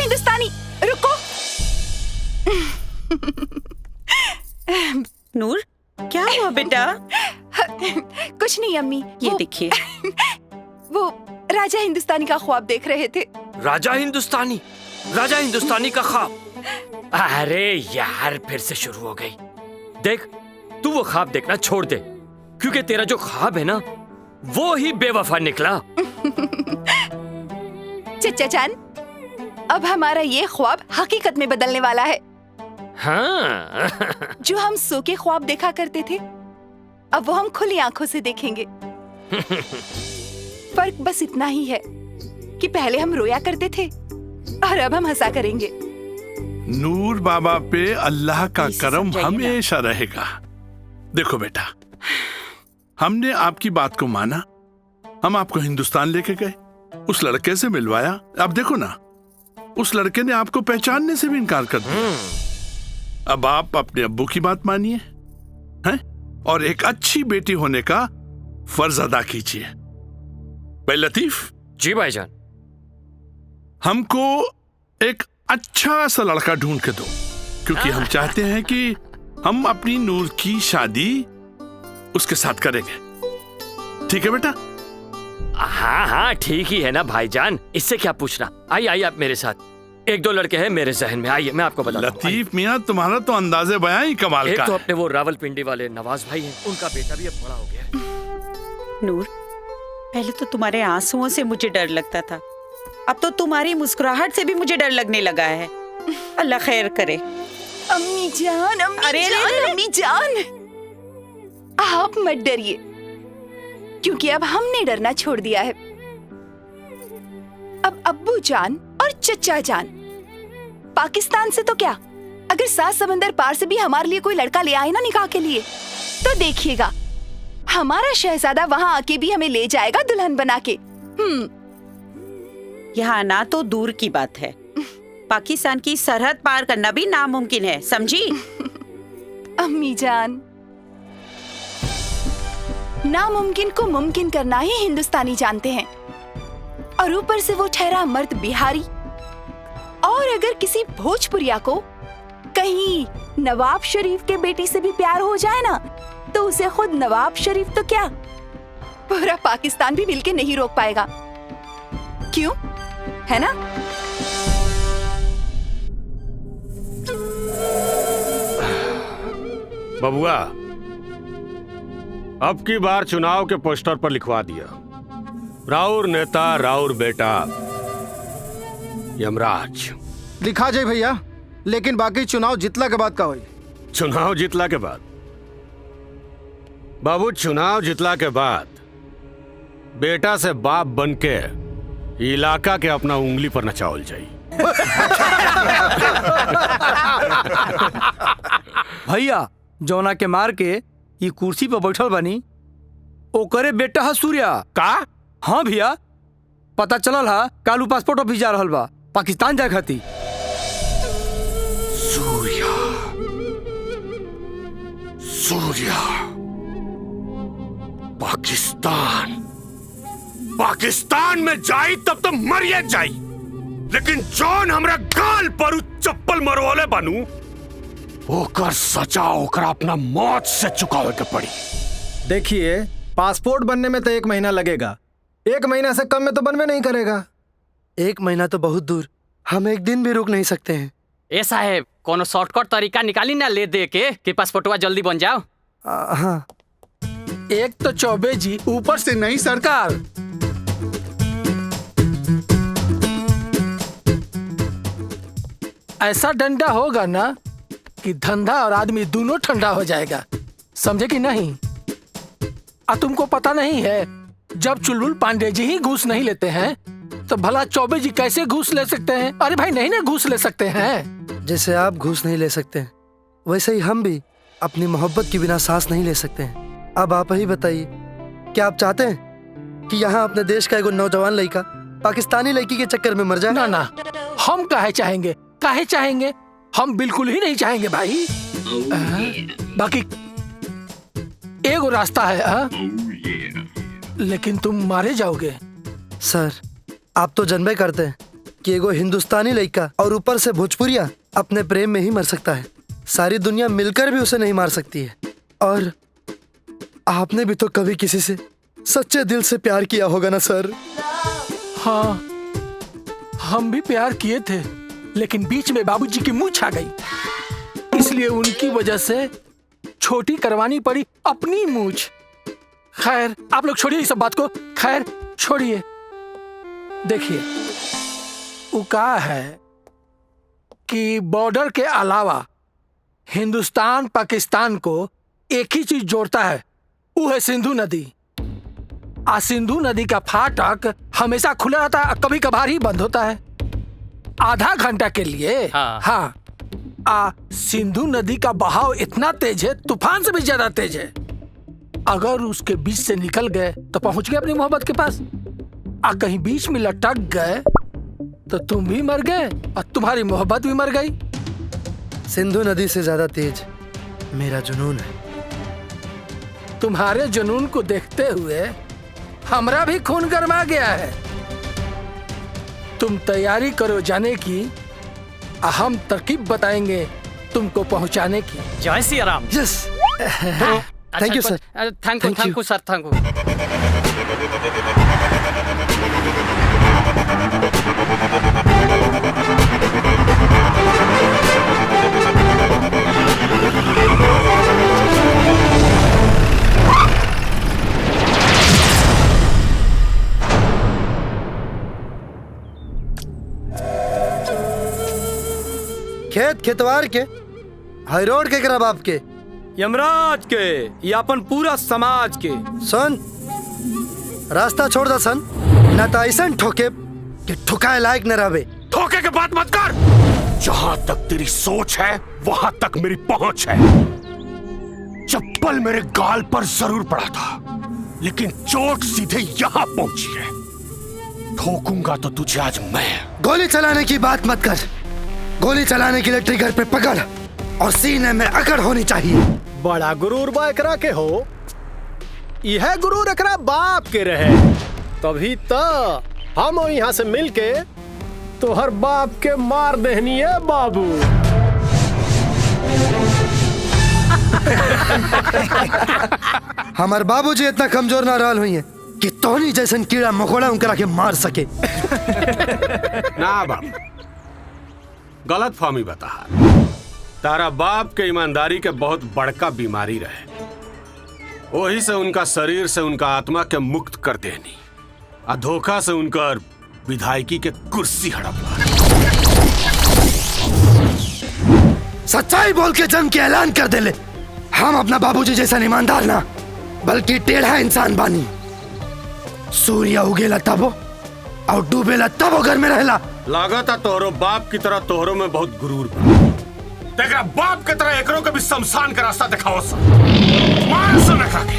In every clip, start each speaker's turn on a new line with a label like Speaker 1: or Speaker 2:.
Speaker 1: हिंदुस्तानी, रुको।
Speaker 2: नूर, क्या हुआ बेटा?
Speaker 1: कुछ नहीं अम्मी।
Speaker 2: ये देखिए।
Speaker 1: वो राजा हिंदुस्तानी का ख्वाब देख रहे थे।
Speaker 3: राजा हिंदुस्तानी? राजा हिंदुस्तानी का ख्वाब? अरे यार, फिर से शुरू हो गई। देख, तू वो ख्वाब देखना छोड़ दे, क्योंकि तेरा जो ख्वाब है ना, वो ही बेवफा निकला।
Speaker 1: चचा जान, अब हमारा ये ख्वाब हकीकत में बदलने वाला है।
Speaker 3: हाँ।
Speaker 1: जो हम सो के ख्वाब देखा करते थे, अब वो हम खुली आंखों से देखेंगे। फर्क बस इतना ही है कि पहले हम रोया करते थे और अब हम हंसा करेंगे।
Speaker 4: नूर बाबा पे अल्लाह का करम हमेशा रहेगा। देखो बेटा, हमने आपकी बात को माना, हम आपको हिंदुस्तान लेके गए, उस लड़के से मिलवाया। अब देखो ना, उस लड़के ने आपको पहचानने से भी इनकार कर दिया। अब आप अपने अब्बू की बात मानिए, हैं? और एक अच्छी बेटी होने का फर्ज अदा कीजिए। भाई लतीफ।
Speaker 3: जी भाईजान।
Speaker 4: हमको एक अच्छा सा लड़का ढूंढ के दो, क्योंकि हम चाहते हैं कि हम अपनी नूर की शादी उसके साथ करेंगे। ठीक है बेटा?
Speaker 3: हाँ हाँ, ठीक ही है ना भाईजान, इससे क्या पूछना। आइए आप मेरे साथ। एक दो लड़के हैं मेरे जहन में, आइए मैं आपको बताता हूं।
Speaker 4: लतीफ मियां, तुम्हारा तो अंदाजे बयां ही कमाल का
Speaker 3: है। एक तो
Speaker 4: है।
Speaker 3: अपने वो रावलपिंडी वाले नवाज भाई हैं, उनका बेटा भी अब बड़ा हो गया है।
Speaker 2: नूर, पहले तो तुम्हारे आंसुओं से मुझे डर लगता था, अब तो तुम्हारी मुस्कुराहट से भी मुझे डर लगने लगा है। अल्लाह खैर करे।
Speaker 1: अम्मी जान, अम्मी जान, आप मत डरिए, क्योंकि अब हमने डरना छोड़ दिया है। अब अब्बू जान और चचा जान, पाकिस्तान से तो क्या, अगर 7 समंदर पार से भी हमारे लिए कोई लड़का ले आए ना निकाह के लिए, तो देखिएगा हमारा शहजादा वहाँ आके भी हमें ले जाएगा दुल्हन बना के।
Speaker 2: यहाँ आना तो दूर की बात है, पाकिस्तान की सरहद पार करना भी नामुमकिन है, समझी?
Speaker 1: अम्मी जान, नामुमकिन को मुमकिन करना ही हिंदुस्तानी जानते हैं, और ऊपर से वो ठहरा मर्द बिहारी। और अगर किसी भोजपुरिया को कहीं नवाब शरीफ के बेटी से भी प्यार हो जाए ना, तो उसे खुद नवाब शरीफ तो क्या, पूरा पाकिस्तान भी मिलके नहीं रोक पाएगा। क्यों, है ना?
Speaker 5: बबुआ, अब की बार चुनाव के पोस्टर पर लिखवा दिया, राउर नेता राउर बेटा यमराज।
Speaker 6: लिखा जाए भैया, लेकिन बाकी चुनाव जितला के बाद का होई?
Speaker 5: चुनाव जितला के बाद? बाबू, चुनाव जितला के बाद बेटा से बाप बन के इलाका के अपना उंगली पर नचावल जाई।
Speaker 7: भैया, जौना के मार के ये कुर्सी पर बैठल बनी, ओकरे बेटा है सूर्या।
Speaker 5: का?
Speaker 7: हाँ भैया, पता चलल है कालू पासपोर्ट ऑफिस जा रहल बा, पाकिस्तान जाए खातिर।
Speaker 5: सूर्या, सूर्या, पाकिस्तान, पाकिस्तान में जाई तब तो मरिए जाई, लेकिन जौन हमरा गाल पर उ चप्पल मरवाले बनू, ओकर सजा ओकरा अपना मौत से चुकावे के पड़ी।
Speaker 6: देखिए, पासपोर्ट बनने में तो 1 महीना लगेगा, 1 महीना से कम में तो बनवे नहीं करेगा।
Speaker 7: 1 महीना तो बहुत दूर, हम 1 दिन भी रुक नहीं सकते हैं।
Speaker 8: ए साहेब, कोनो शॉर्टकट तरीका निकाली ना ले दे के कि पासपोर्टवा जल्दी बन जाओ।
Speaker 7: हाँ।
Speaker 9: एक तो चौबे जी, ऊपर से नहीं सरकार। ऐसा डंडा होगा ना कि धंधा और आदमी दोनों ठंडा हो जाएगा, समझे कि नहीं? तुमको पता नहीं है, जब चुलबुल पांडे जी ही घूस नहीं लेते हैं तो भला चौबे जी कैसे घूस ले सकते हैं? अरे भाई, नहीं ना घूस ले सकते हैं।
Speaker 7: जैसे आप घूस नहीं ले सकते, वैसे ही हम भी अपनी मोहब्बत के बिना सांस नहीं ले सकते हैं। अब आप ही बताइए, क्या आप चाहते हैं कि यहाँ अपने देश का एक नौजवान लड़का पाकिस्तानी लड़की के चक्कर में मर जाए?
Speaker 9: ना ना, हम काहे चाहेंगे, काहे चाहेंगे? हम बिल्कुल ही नहीं चाहेंगे भाई। बाकी एगो रास्ता है, लेकिन तुम मारे जाओगे।
Speaker 7: सर, आप तो जनबे करते हैं कि एगो हिंदुस्तानी लड़का और ऊपर से भोजपुरिया अपने प्रेम में ही मर सकता है। सारी दुनिया मिलकर भी उसे नहीं मार सकती है। और आपने भी तो कभी किसी से सच्चे दिल से प्यार किया होगा ना सर?
Speaker 9: हाँ, हम भी प्यार किए थे, लेकिन बीच में बाबूजी की मूंछ आ गई, इसलिए उनकी वजह से छोटी करवानी पड़ी अपनी मूंछ। खैर, आप लोग छोड़िए इस सब बात को। खैर छोड़िए। देखिए, वो कहा है कि बॉर्डर के अलावा हिंदुस्तान पाकिस्तान को एक ही चीज जोड़ता है, वो है सिंधु नदी। सिंधु नदी का फाटक हमेशा खुला रहता है, कभी कभार ही बंद होता है, आधा घंटा के लिए। हाँ। सिंधु नदी का बहाव इतना तेज है, तूफान से भी ज्यादा तेज है। अगर उसके बीच से निकल गए तो पहुंच गए अपनी मोहब्बत के पास। कहीं बीच में लटक गए तो तुम भी मर गए और तुम्हारी मोहब्बत भी मर गई।
Speaker 7: सिंधु नदी से ज्यादा तेज मेरा जुनून है।
Speaker 9: तुम्हारे जुनून को देखते हुए हमरा भी खून गर्मा गया है। तुम तैयारी करो जाने की, हम तरकीब बताएंगे तुमको पहुंचाने की।
Speaker 8: जय Shri Ram.
Speaker 7: Yes, thank you sir.
Speaker 8: Thank you sir, thank you.
Speaker 7: खेत खेतवार के हाई रोड के करा बाप के
Speaker 10: यमराज के या अपन पूरा समाज के।
Speaker 7: सन रास्ता छोड़ दा सन, ना तो ऐसा ठोके कि ठुकाए लायक न रहे।
Speaker 5: ठोके के बात मत कर। जहां तक तेरी सोच है वहां तक मेरी पहुंच है। चप्पल मेरे गाल पर जरूर पड़ा था, लेकिन चोट सीधे यहां पहुंची है। ठोकूंगा तो तुझे आज मैं।
Speaker 7: गोली चलाने की बात मत कर। गोली चलाने के लिए ट्रिगर पे पकड़ और सीने में अकड़ होनी चाहिए।
Speaker 6: बड़ा गुरूर बा एकरा के हो। यह गुरूर एकरा बाप के रहे, तभी तो हम यहाँ से मिलके तो हर बाप के मार देहनी है बाबू।
Speaker 7: हमार बाबूजी इतना कमजोर ना रहल हुई है कि तोहनी जैसन कीड़ा मकोड़ा उनकरा के मार सके।
Speaker 5: ना बाप, गलत फहमी बता। तारा बाप के ईमानदारी के बहुत बड़का बीमारी रहे, वही से उनका शरीर से उनका आत्मा के मुक्त कर देनी, धोखा से उनका विधायकी के कुर्सी हड़पवा।
Speaker 7: सच्चाई बोल के जंग के ऐलान कर दे ले। हम अपना बाबूजी जैसा ईमानदार ना बल्कि टेढ़ा इंसान बानी। सूर्य उगेला तबो और डूबेला तबो घर में रहेला।
Speaker 5: लागता तोहरो बाप की तरह तोहरो में बहुत गुरूर बा। तेरा बाप की तरह एकरों के भी शमशान का रास्ता दिखाओ सा। मार से न खाके।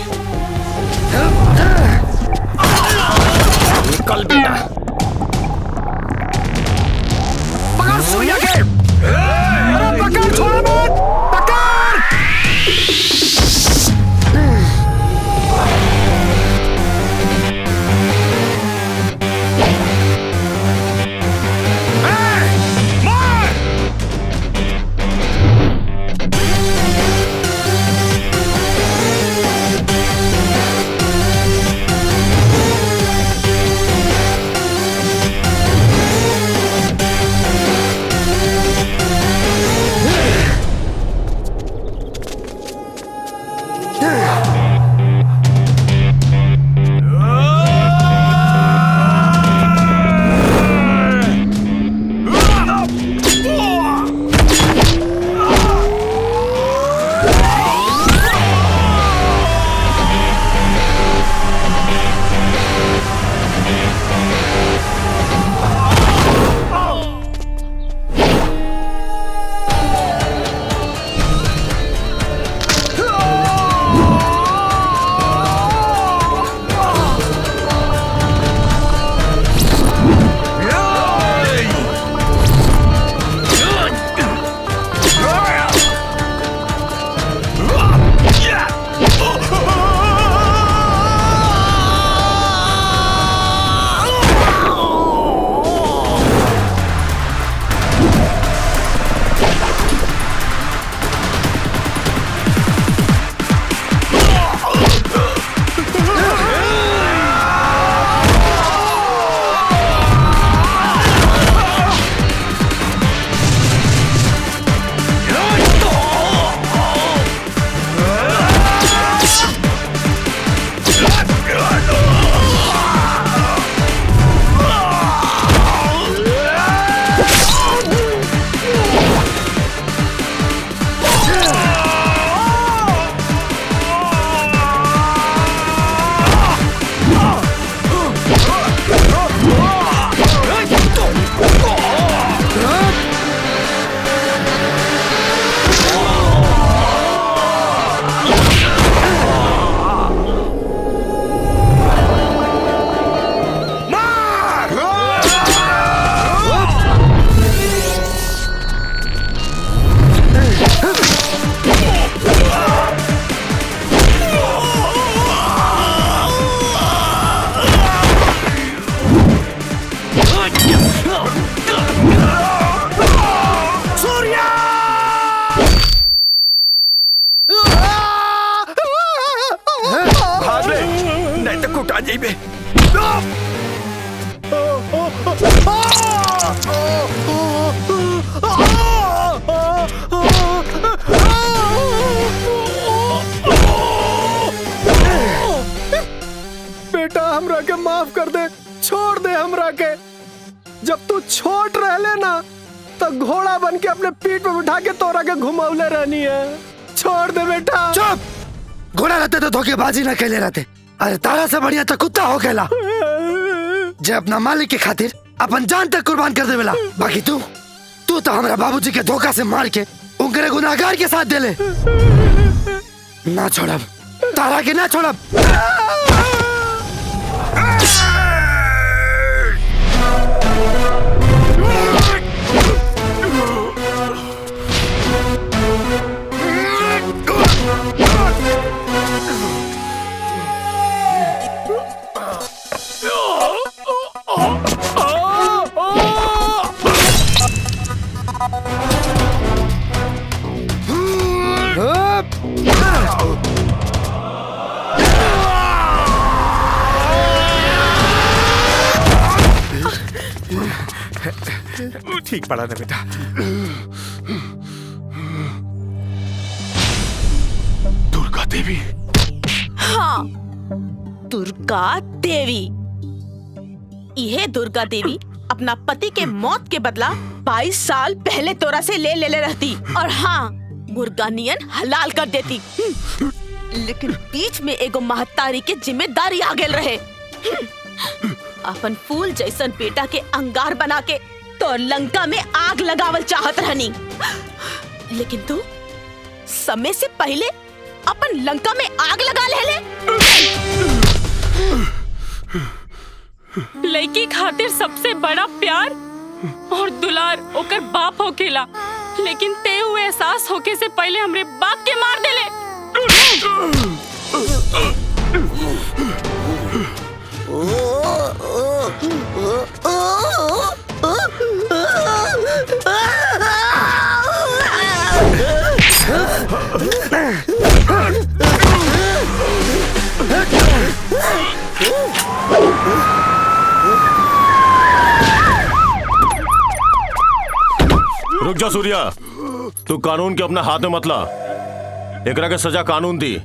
Speaker 3: निकल बेटा।
Speaker 5: पकड़ सूर्य के। अरे पकड़, छोड़ मत। पकड़।
Speaker 3: कुटा जाइबे।
Speaker 6: बेटा हमरा के माफ कर दे, छोड़ दे हमरा के। जब तू छोट रहले ना तो घोड़ा बन के अपने पीठ पे बिठा के तोरा के घुमावले रहनी है। छोड़ दे बेटा।
Speaker 7: चुप! घोड़ा रहते तो धोखेबाजी ना कैले रहते। अरे तारा से बढ़िया तो कुत्ता हो खेला जे अपना मालिक के खातिर अपन जान तक कुर्बान कर देवेला। बाकी तू तो हमारा बाबूजी के धोखा से मार के उनके गुनाहगार के साथ देले। ना छोड़ब, तारा के ना छोड़ब।
Speaker 5: ठीक पड़ा ना बेटा। दुर्गा देवी।
Speaker 11: हाँ, दुर्गा देवी। यह दुर्गा देवी अपना पति के मौत के बदला 22 साल पहले तोरा से ले रहती और हाँ मुर्गा नियन हलाल कर देती। लेकिन बीच में एगो महतारी के जिम्मेदारी आ गेल रहे। अपन फूल जैसन बेटा के अंगार बना के तो लंका में आग लगावल चाहत रहनी, लेकिन तू समय से पहले अपन लंका में आग लगा ले।
Speaker 12: लड़की खातिर सबसे बड़ा प्यार और दुलार ओकर बाप होकेला, लेकिन ते हुए एहसास होके से पहले हमरे बाप के मार देले।
Speaker 5: रुक जा सूर्या, तू कानून के अपना हाथ में मत ला। एकरा के सजा कानून दी।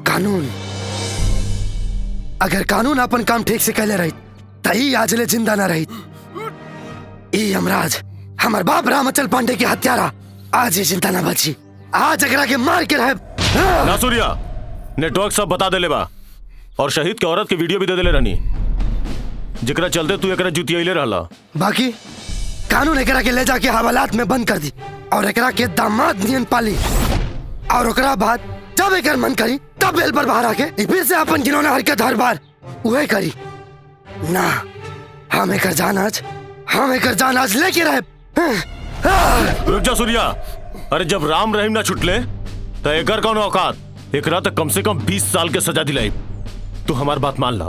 Speaker 7: कानून? अगर कानून अपन काम ठीक से कैले रही तही आज ले जिंदा ना रही। ई यमराज हमार बाप रामचल पांडे के हत्यारा आज ही जिंदा ना बची। आज एकरा के मार के रहे।
Speaker 5: ना सूर्या, नेटवर्क सब बता देले बा और शहीद के औरत के वीडियो भी दे देले रहनी, जेकरा चलते तू एकरा जुतियले रहला।
Speaker 7: बाकी कानून एकरा के ले जाके हवालात में बंद कर दी और एकरा के दामाद नियन पाली और ओकरा बाद जब एकर मन करी तब बेल पर बाहर आके फिर से अपन गिनौना हरकत हर बार उहे करी ना। हम एकर जान आज लेके रहे।
Speaker 5: रुक जा सूर्या, अरे जब राम रहीम ना छुटले तो एकर कौन औकात। एकरा तक कम से कम 20 साल के सजा दिलाई। तू हमार बात मान ला,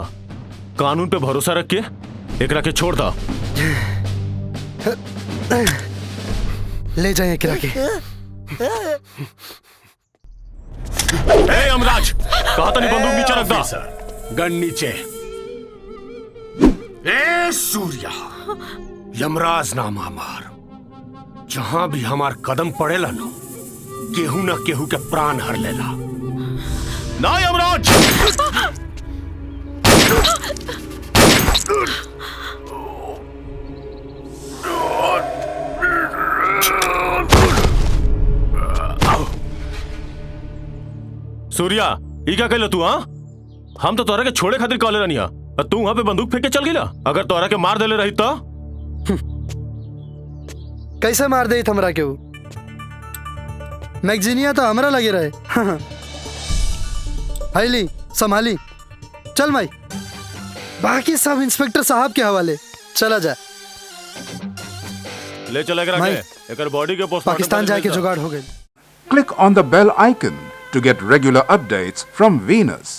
Speaker 5: कानून पे भरोसा रख के एकरा के छोड़ दा।
Speaker 7: ले जाए एकरा के।
Speaker 5: ए यमराज, कहा था नहीं बंदूक नीचे रख दा। गन नीचे।
Speaker 13: ए सूर्या, यमराज नाम हमार। जहां भी हमार कदम पड़ेला नो, केहू ना केहू के प्राण हर लेला।
Speaker 5: ना यमराज। सूर्या, ये क्या कहला तू? हाँ, हम तो तोरा के छोड़े खातिर कहले रहनी हा, तू वहां पे बंदूक फेंक के चल गेला। अगर तोरा के मार देले रही तो
Speaker 7: कैसे मार दे हमरा के? मैगजीनिया तो हमरा लगे रहे। हाईली संभाली चल माई, बाकी सब इंस्पेक्टर साहब के हवाले। चला जा,
Speaker 5: ले चला के बॉडी के पोस्टमार्टम
Speaker 7: पाकिस्तान जाके जुगाड़ हो गई।
Speaker 14: Click on the bell icon to get regular updates from Venus.